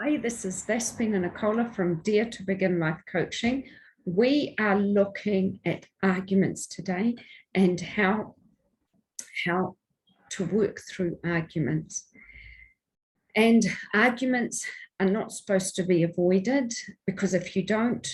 Hi, this is Vespina Nicola from Dare to Begin Life Coaching. We are looking at arguments today and how to work through arguments. And arguments are not supposed to be avoided, because if you don't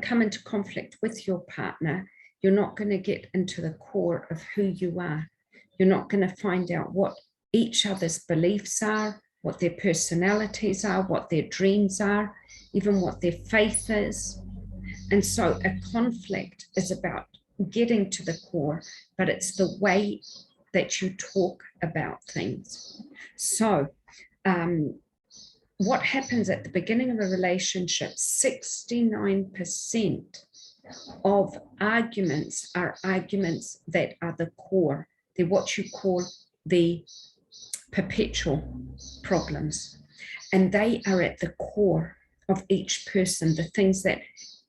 come into conflict with your partner, you're not going to get into the core of who you are. You're not going to find out what each other's beliefs are, what their personalities are, what their dreams are, even what their faith is. And so a conflict is about getting to the core, but it's the way that you talk about things. So what happens at the beginning of a relationship, 69% of arguments are arguments that are the core. They're what you call the perpetual problems, and they are at the core of each person, the things that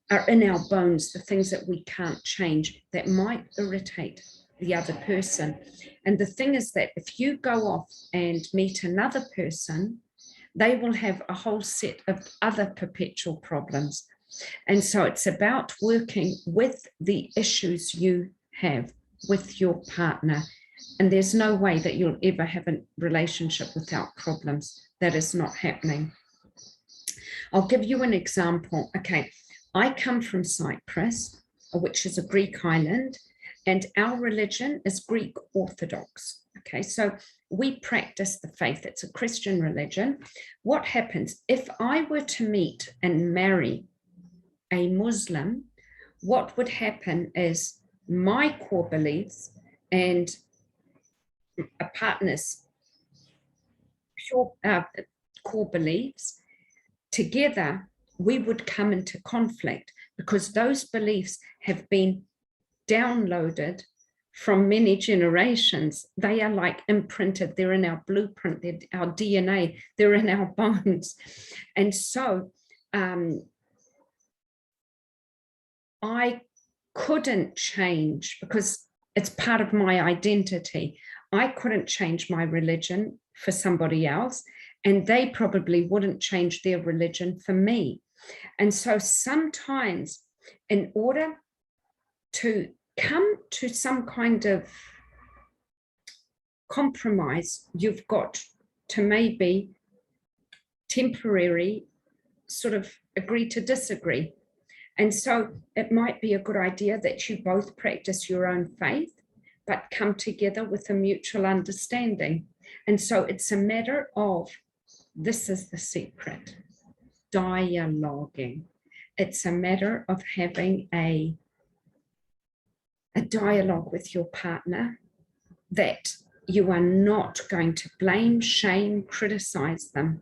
are in our bones, the things that we can't change, that might irritate the other person. And the thing is that if you go off and meet another person, they will have a whole set of other perpetual problems. And so it's about working with the issues you have with your partner. And there's no way that you'll ever have a relationship without problems. That is not happening. I'll give you an example. Okay, I come from Cyprus, which is a Greek island, and our religion is Greek Orthodox. Okay, so we practice the faith. It's a Christian religion. What happens if I were to meet and marry a Muslim? What would happen is my core beliefs and a partner's pure core beliefs together, we would come into conflict, because those beliefs have been downloaded from many generations. They are like imprinted. They're in our blueprint, they're our DNA, they're in our bones. And so I couldn't change, because it's part of my identity. I couldn't change my religion for somebody else, and they probably wouldn't change their religion for me. And so sometimes, in order to come to some kind of compromise, you've got to maybe temporarily sort of agree to disagree. And so it might be a good idea that you both practice your own faith, but come together with a mutual understanding. And so it's a matter of, this is the secret, dialoguing. It's a matter of having a dialogue with your partner, that you are not going to blame, shame, criticize them.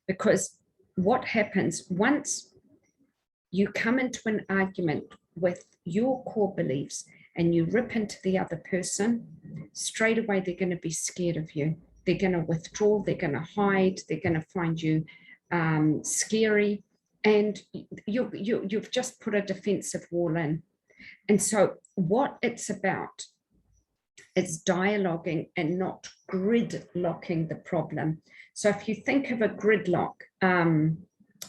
Because what happens once you come into an argument with your core beliefs and you rip into the other person, straight away they're going to be scared of you. They're going to withdraw, they're going to hide, they're going to find you scary, and you've just put a defensive wall in. And so what it's about is dialoguing and not gridlocking the problem. So if you think of a gridlock,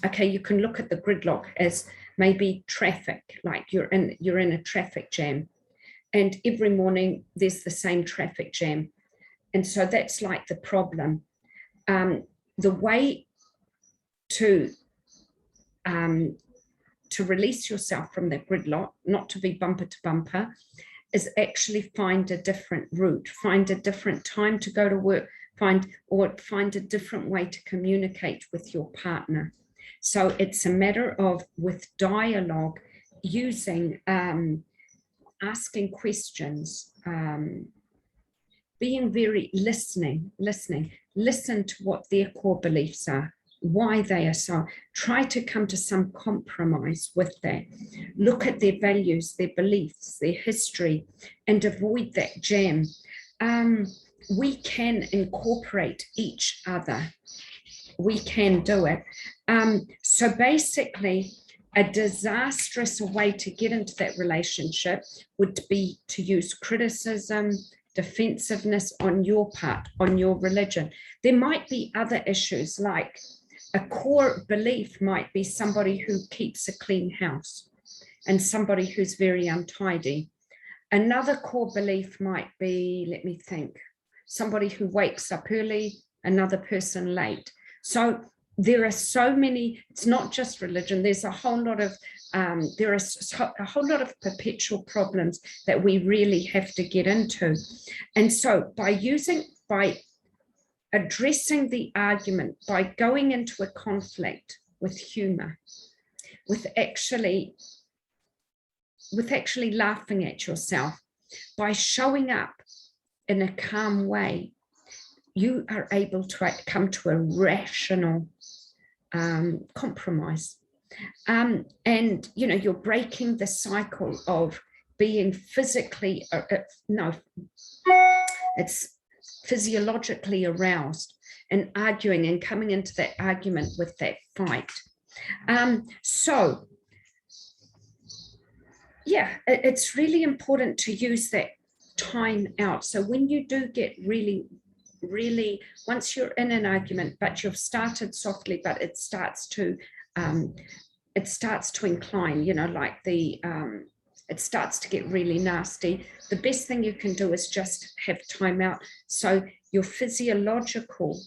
okay, you can look at the gridlock as maybe traffic, like you're in a traffic jam, and every morning there's the same traffic jam. And so that's like the problem. The way to release yourself from that gridlock, not to be bumper to bumper, is actually find a different route, find a different time to go to work, find a different way to communicate with your partner. So it's a matter of, with dialogue, using asking questions, being very listening, listen to what their core beliefs are, why they are so. Try to come to some compromise with that. Look at their values, their beliefs, their history, and avoid that jam. We can incorporate each other. We can do it. So basically, a disastrous way to get into that relationship would be to use criticism, defensiveness on your part, on your religion. There might be other issues like A core belief might be somebody who keeps a clean house and somebody who's very untidy. Another core belief might be, let me think, somebody who wakes up early, another person late. So there are so many, it's not just religion, there's a whole lot of, there are a whole lot of perpetual problems that we really have to get into. And so by addressing the argument, by going into a conflict with humor, with actually laughing at yourself, by showing up in a calm way, you are able to come to a rational compromise. And, you know, you're breaking the cycle of being physically, it's physiologically aroused and arguing and coming into that argument with that fight. So, yeah, it's really important to use that time out. So when you do get really, once you're in an argument, but you've started softly, but it starts to incline, you know, like it starts to get really nasty. The best thing you can do is just have time out. So your physiological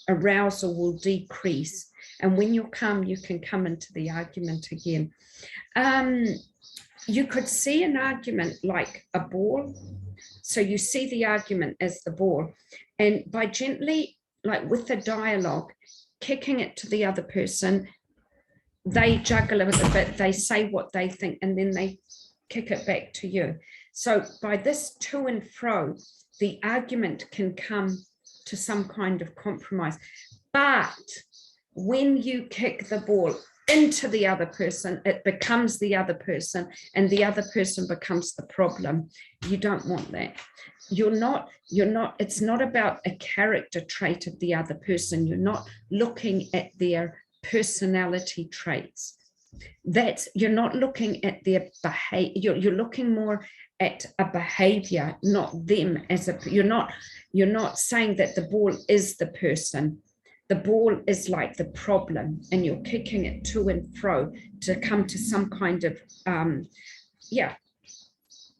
arousal will decrease. And when you're calm, you can come into the argument again. You could see an argument like a ball. So you see the argument as the ball. And by gently, like with the dialogue, kicking it to the other person, they juggle a little bit, they say what they think, and then they kick it back to you. So by this to and fro, the argument can come to some kind of compromise. But when you kick the ball into the other person, it becomes the other person, and the other person becomes the problem. You don't want that. It's not about a character trait of the other person. You're not looking at their personality traits. You're not looking at their behavior. You're looking more at a behavior, not them as a, you're not saying that the ball is the person. The ball is like the problem, and you're kicking it to and fro to come to some kind of,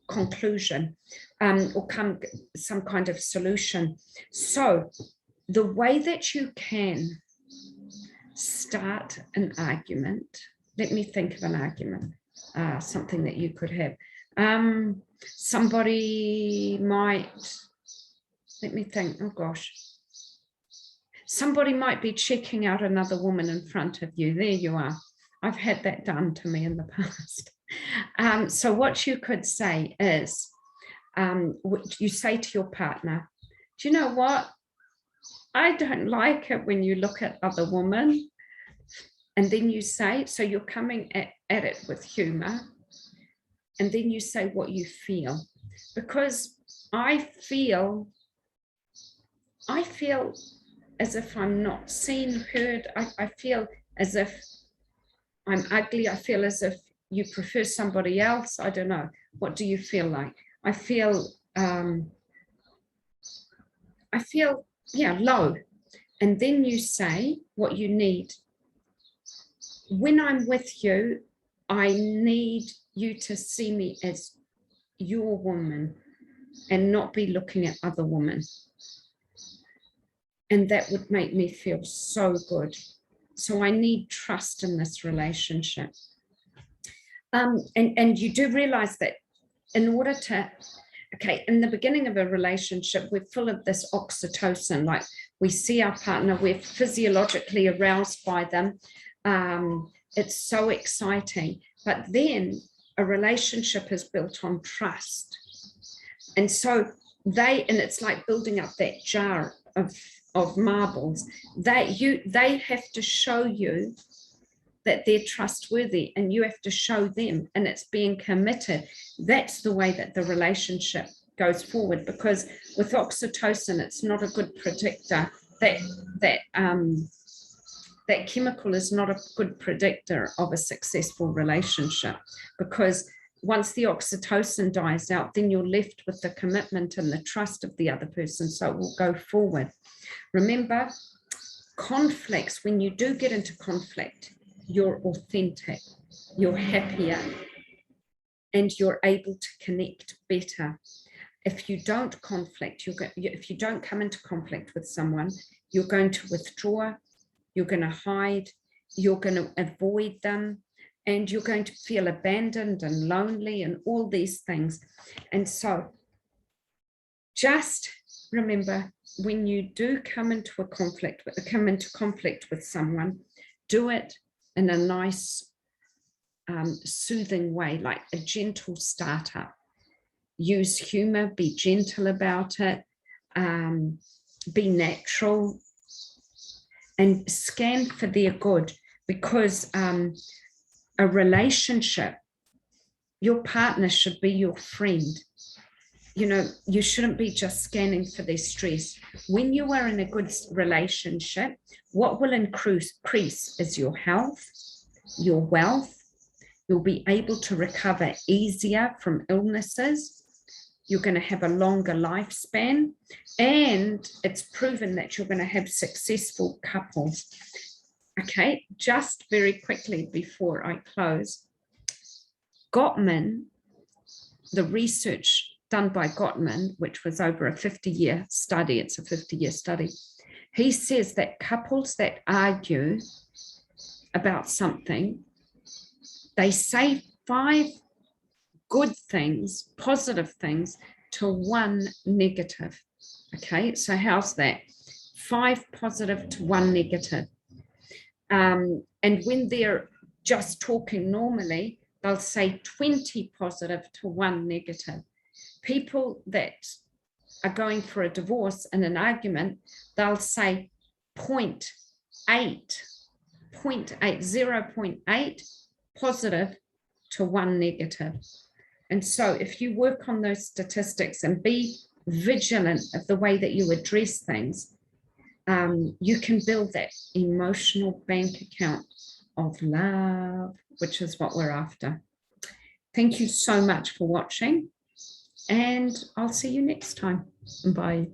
conclusion, or some kind of solution. So the way that you can start an argument, let me think of an argument, something that you could have. Somebody might, let me think, oh gosh. Somebody might be checking out another woman in front of you. There you are. I've had that done to me in the past. So what you could say is, you say to your partner, do you know what? I don't like it when you look at other women. And then you say, so you're coming at it with humor. And then you say what you feel. Because I feel as if I'm not seen, heard. I feel as if I'm ugly. I feel as if you prefer somebody else. I don't know. What do you feel like? I feel, low. And then you say what you need. When I'm with you, I need you to see me as your woman and not be looking at other women. And that would make me feel so good. So I need trust in this relationship. And you do realize that in order to, in the beginning of a relationship, we're full of this oxytocin, like we see our partner, we're physiologically aroused by them. It's so exciting. But then a relationship is built on trust. And so and it's like building up that jar of marbles, they have to show you that they're trustworthy, and you have to show them, and it's being committed. That's the way that the relationship goes forward, because with oxytocin, it's not a good predictor. That chemical is not a good predictor of a successful relationship, because once the oxytocin dies out, then you're left with the commitment and the trust of the other person, so it will go forward. Remember, conflicts, when you do get into conflict, you're authentic, you're happier, and you're able to connect better. If you don't conflict, if you don't come into conflict with someone, you're going to withdraw, you're going to hide, you're going to avoid them, and you're going to feel abandoned and lonely and all these things. And so just remember, when you do come into conflict with someone, do it in a nice, soothing way, like a gentle startup. Use humor, be gentle about it, be natural, and scan for their good, because a relationship, your partner should be your friend. You know, you shouldn't be just scanning for their stress. When you are in a good relationship, what will increase is your health, your wealth. You'll be able to recover easier from illnesses. You're going to have a longer lifespan, and it's proven that you're going to have successful couples. Okay, just very quickly before I close, Gottman, the research done by Gottman, which was over a 50-year study, it's a 50-year study, he says that couples that argue about something, they say 5 good things, positive things, to 1 negative. Okay, so how's that? 5 positive to 1 negative. And when they're just talking normally, they'll say 20 positive to 1 negative. People that are going for a divorce in an argument, they'll say 0.8 positive to 1 negative. And so if you work on those statistics and be vigilant of the way that you address things, you can build that emotional bank account of love, which is what we're after. Thank you so much for watching, and I'll see you next time. Bye.